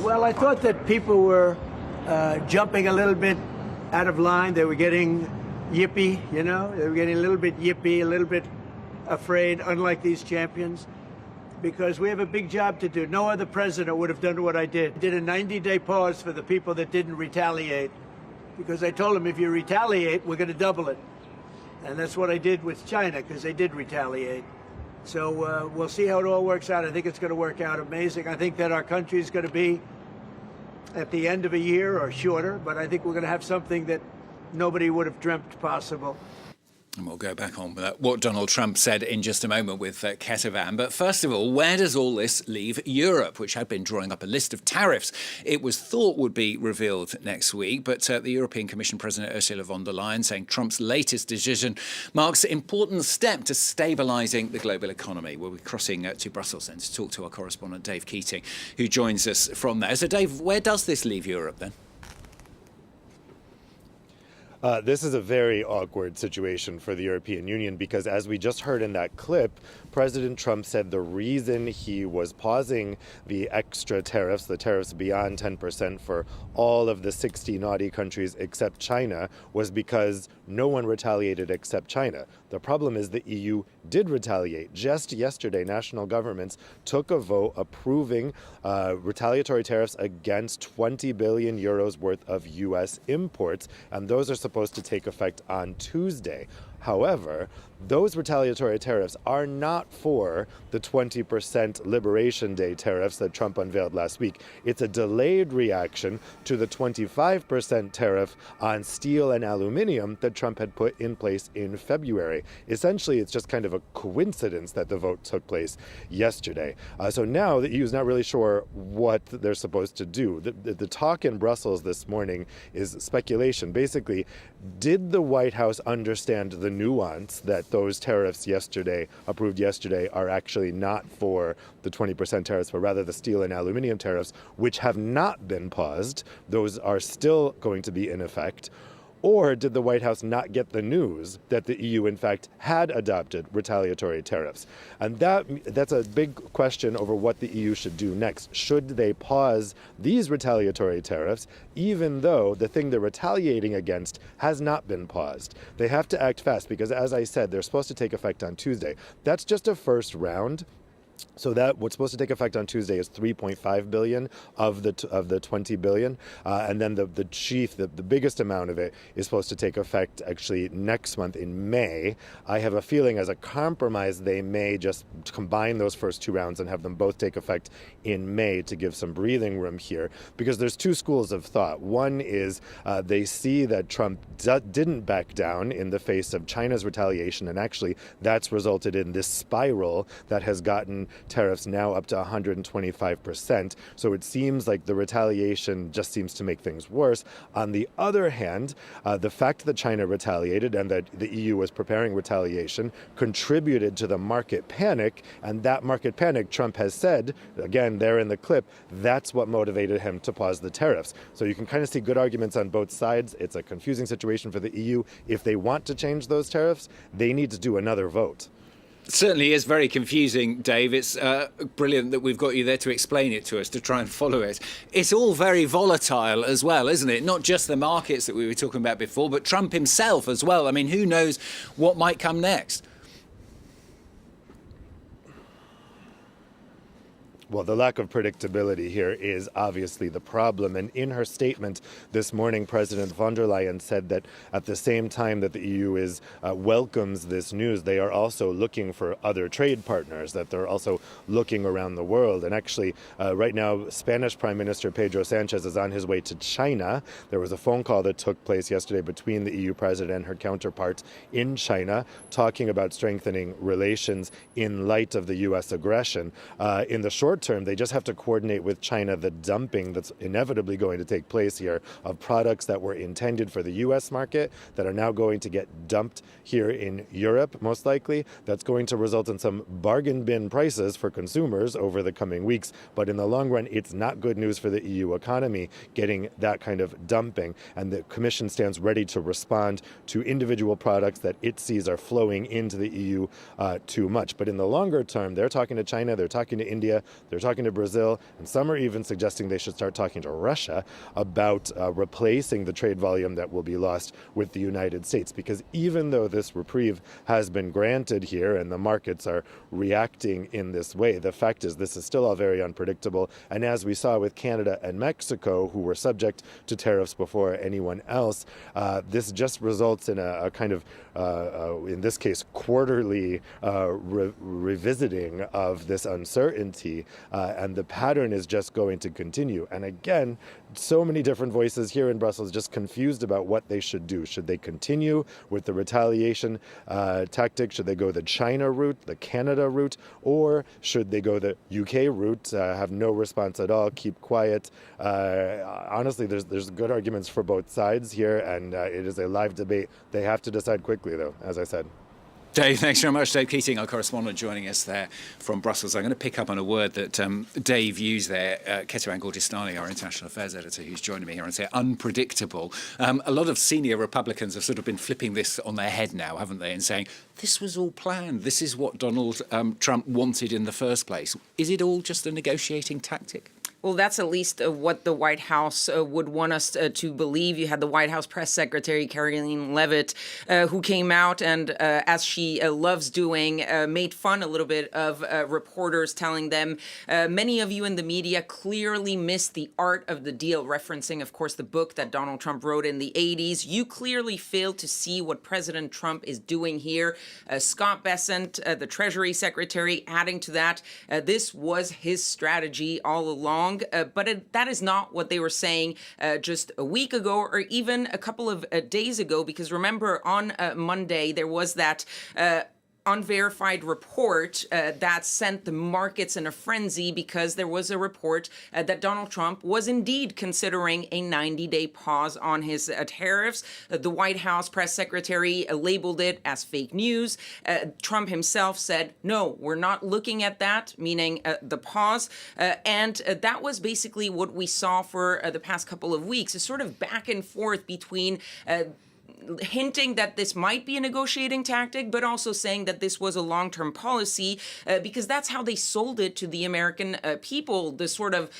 Well, I thought that people were jumping a little bit out of line. They were getting yippy, you know? They were getting a little bit yippy, a little bit afraid, unlike these champions, because we have a big job to do. No other president would have done what I did. I did a 90-day pause for the people that didn't retaliate, because I told them if you retaliate, we're going to double it. And that's what I did with China, because they did retaliate. So we'll see how it all works out. I think it's going to work out amazing. I think that our country is going to be at the end of a year or shorter, but I think we're going to have something that nobody would have dreamt possible. And we'll go back on what Donald Trump said in just a moment with Ketavan. But first of all, where does all this leave Europe, which had been drawing up a list of tariffs it was thought would be revealed next week? But the European Commission President Ursula von der Leyen saying Trump's latest decision marks an important step to stabilising the global economy. We'll be crossing to Brussels then to talk to our correspondent Dave Keating, who joins us from there. So, Dave, where does this leave Europe then? This is a very awkward situation for the European Union because, as we just heard in that clip, President Trump said the reason he was pausing the extra tariffs, the tariffs beyond 10% for all of the 60 naughty countries except China, was because no one retaliated except China. The problem is the EU did retaliate. Just yesterday, national governments took a vote approving retaliatory tariffs against 20 billion euros worth of U.S. imports, and those are supposed to take effect on Tuesday. However, those retaliatory tariffs are not for the 20% Liberation Day tariffs that Trump unveiled last week. It's a delayed reaction to the 25% tariff on steel and aluminium that Trump had put in place in February. Essentially, it's just kind of a coincidence that the vote took place yesterday. So now the EU is not really sure what they're supposed to do. The talk in Brussels this morning is speculation. Basically, did the White House understand the nuance that those tariffs approved yesterday, are actually not for the 20% tariffs, but rather the steel and aluminium tariffs, which have not been paused? Those are still going to be in effect. Or did the White House not get the news that the EU, in fact, had adopted retaliatory tariffs? And that's a big question over what the EU should do next. Should they pause these retaliatory tariffs, even though the thing they're retaliating against has not been paused? They have to act fast because, as I said, they're supposed to take effect on Tuesday. That's just a first round. So that what's supposed to take effect on Tuesday is 3.5 billion of the 20 billion, and then the biggest amount of it is supposed to take effect actually next month in May. I have a feeling, as a compromise, they may just combine those first two rounds and have them both take effect in May to give some breathing room here, because there's two schools of thought. One is they see that Trump didn't back down in the face of China's retaliation, and actually that's resulted in this spiral that has gotten tariffs now up to 125%. So it seems like the retaliation just seems to make things worse. On the other hand, the fact that China retaliated and that the EU was preparing retaliation contributed to the market panic. And that market panic, Trump has said, again, there in the clip, that's what motivated him to pause the tariffs. So you can kind of see good arguments on both sides. It's a confusing situation for the EU. If they want to change those tariffs, they need to do another vote. Certainly is very confusing, Dave. It's brilliant that we've got you there to explain it to us, to try and follow it. It's all very volatile as well, isn't it? Not just the markets that we were talking about before, but Trump himself as well. I mean, who knows what might come next? Well, the lack of predictability here is obviously the problem. And in her statement this morning, President von der Leyen said that at the same time that the EU welcomes this news, they are also looking for other trade partners, that they're also looking around the world. And actually, right now, Spanish Prime Minister Pedro Sanchez is on his way to China. There was a phone call that took place yesterday between the EU president and her counterpart in China, talking about strengthening relations in light of the U.S. aggression. In the short term, they just have to coordinate with China the dumping that's inevitably going to take place here of products that were intended for the U.S. market that are now going to get dumped here in Europe, most likely. That's going to result in some bargain bin prices for consumers over the coming weeks. But in the long run, it's not good news for the EU economy getting that kind of dumping. And the Commission stands ready to respond to individual products that it sees are flowing into the EU too much. But in the longer term, they're talking to China, they're talking to India, they're talking to Brazil, and some are even suggesting they should start talking to Russia about replacing the trade volume that will be lost with the United States. Because even though this reprieve has been granted here and the markets are reacting in this way, the fact is this is still all very unpredictable. And as we saw with Canada and Mexico, who were subject to tariffs before anyone else, this just results in a kind of, in this case, quarterly revisiting of this uncertainty. And the pattern is just going to continue. And again, so many different voices here in Brussels just confused about what they should do. Should they continue with the retaliation tactic? Should they go the China route, the Canada route, or should they go the UK route, have no response at all, keep quiet? Honestly, there's good arguments for both sides here, and it is a live debate. They have to decide quickly, though, as I said. Dave, thanks very much. Dave Keating, our correspondent, joining us there from Brussels. I'm going to pick up on a word that Dave used there. Ketevan Gordestani, our international affairs editor, who's joining me here, and say unpredictable. A lot of senior Republicans have sort of been flipping this on their head now, haven't they, and saying, this was all planned. This is what Donald Trump wanted in the first place. Is it all just a negotiating tactic? Well, that's at least what the White House would want us to believe. You had the White House press secretary, Karoline Leavitt, who came out and, as she loves doing, made fun a little bit of reporters, telling them, many of you in the media clearly missed the art of the deal, referencing, of course, the book that Donald Trump wrote in the 80s. You clearly failed to see what President Trump is doing here. Scott Bessent, the Treasury Secretary, adding to that, this was his strategy all along. But that is not what they were saying just a week ago or even a couple of days ago, because remember on Monday there was that unverified report that sent the markets in a frenzy because there was a report that Donald Trump was indeed considering a 90-day pause on his tariffs. The White House press secretary labeled it as fake news. Trump himself said, no, we're not looking at that, meaning the pause. And that was basically what we saw for the past couple of weeks, a sort of back and forth between hinting that this might be a negotiating tactic, but also saying that this was a long-term policy, because that's how they sold it to the American people, the sort of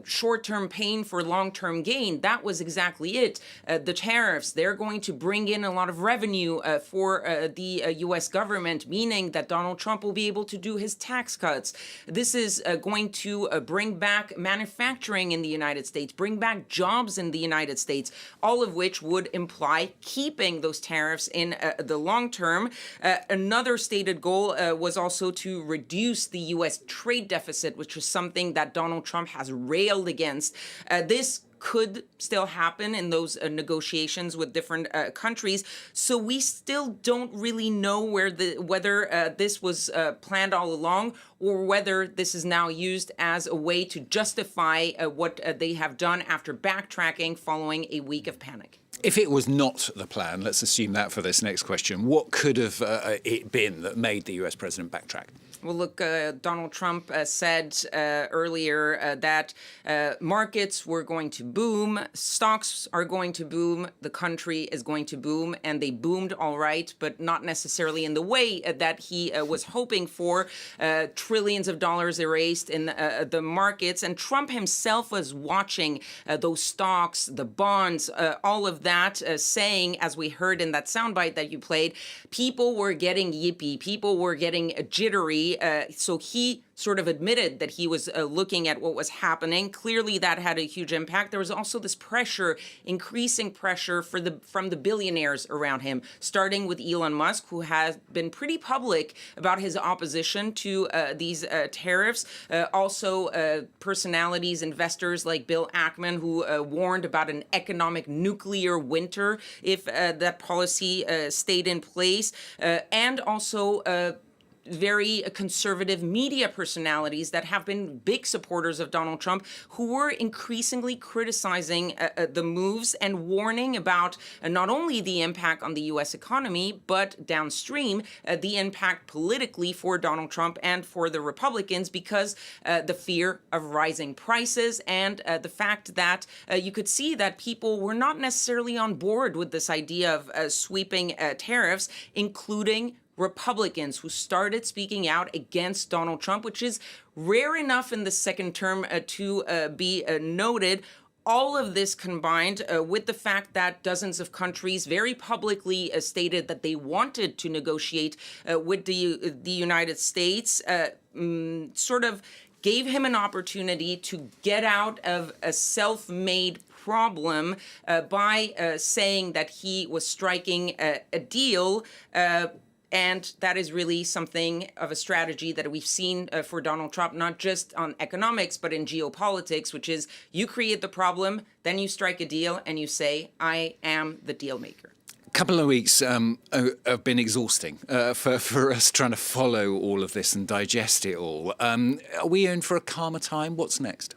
short-term pain for long-term gain. That was exactly it. The tariffs, they're going to bring in a lot of revenue for the U.S. government, meaning that Donald Trump will be able to do his tax cuts. This is going to bring back manufacturing in the United States, bring back jobs in the United States, all of which would imply keeping those tariffs in the long term. Another stated goal was also to reduce the U.S. trade deficit, which is something that Donald Trump has railed against. This could still happen in those negotiations with different countries. So we still don't really know whether this was planned all along, or whether this is now used as a way to justify what they have done after backtracking following a week of panic. If it was not the plan, let's assume that for this next question, what could have it been that made the US president backtrack? Well, look, Donald Trump said earlier that markets were going to boom, stocks are going to boom, the country is going to boom, and they boomed all right, but not necessarily in the way that he was hoping for. Trillions of dollars erased in the markets, and Trump himself was watching those stocks, the bonds, all of that, saying, as we heard in that soundbite that you played, people were getting yippy, people were getting jittery. So he sort of admitted that he was looking at what was happening. Clearly, that had a huge impact. There was also this pressure, increasing pressure from the billionaires around him, starting with Elon Musk, who has been pretty public about his opposition to these tariffs. Also, personalities, investors like Bill Ackman, who warned about an economic nuclear winter if that policy stayed in place, and also very conservative media personalities that have been big supporters of Donald Trump, who were increasingly criticizing the moves and warning about not only the impact on the U.S. economy, but downstream, the impact politically for Donald Trump and for the Republicans, because the fear of rising prices and the fact that you could see that people were not necessarily on board with this idea of sweeping tariffs, including Republicans who started speaking out against Donald Trump, which is rare enough in the second term to be noted. All of this combined with the fact that dozens of countries very publicly stated that they wanted to negotiate with the United States sort of gave him an opportunity to get out of a self-made problem by saying that he was striking a deal. And that is really something of a strategy that we've seen for Donald Trump, not just on economics, but in geopolitics, which is you create the problem, then you strike a deal and you say, I am the deal maker. A couple of weeks have been exhausting for us trying to follow all of this and digest it all. Are we in for a calmer time? What's next?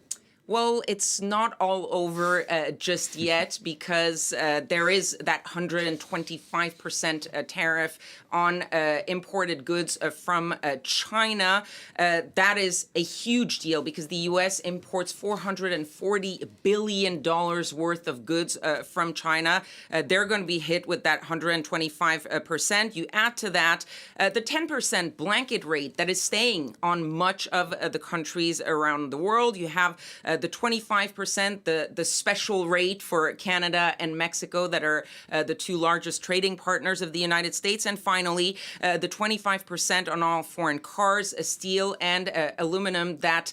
Well, it's not all over just yet because there is that 125% tariff on imported goods from China. That is a huge deal because the U.S. imports $440 billion worth of goods from China. They're going to be hit with that 125%. You add to that the 10% blanket rate that is staying on much of the countries around the world. You have the 25%, the special rate for Canada and Mexico that are the two largest trading partners of the United States. And finally, the 25% on all foreign cars, steel and aluminum that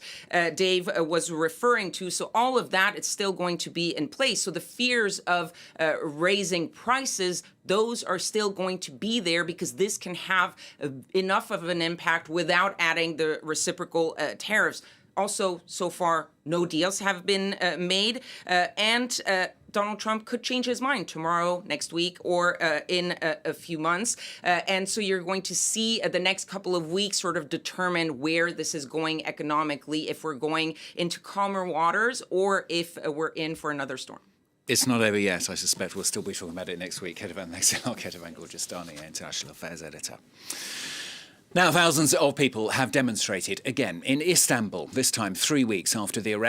Dave was referring to. So all of that is still going to be in place. So the fears of raising prices, those are still going to be there because this can have enough of an impact without adding the reciprocal tariffs. Also, so far, no deals have been made, and Donald Trump could change his mind tomorrow, next week, or in a few months. And so you're going to see the next couple of weeks sort of determine where this is going economically, if we're going into calmer waters or if we're in for another storm. It's not over yet. I suspect we'll still be talking about it next week. Ketevan Gorjestani, International Affairs Editor. Now, thousands of people have demonstrated again in Istanbul, this time 3 weeks after the arrest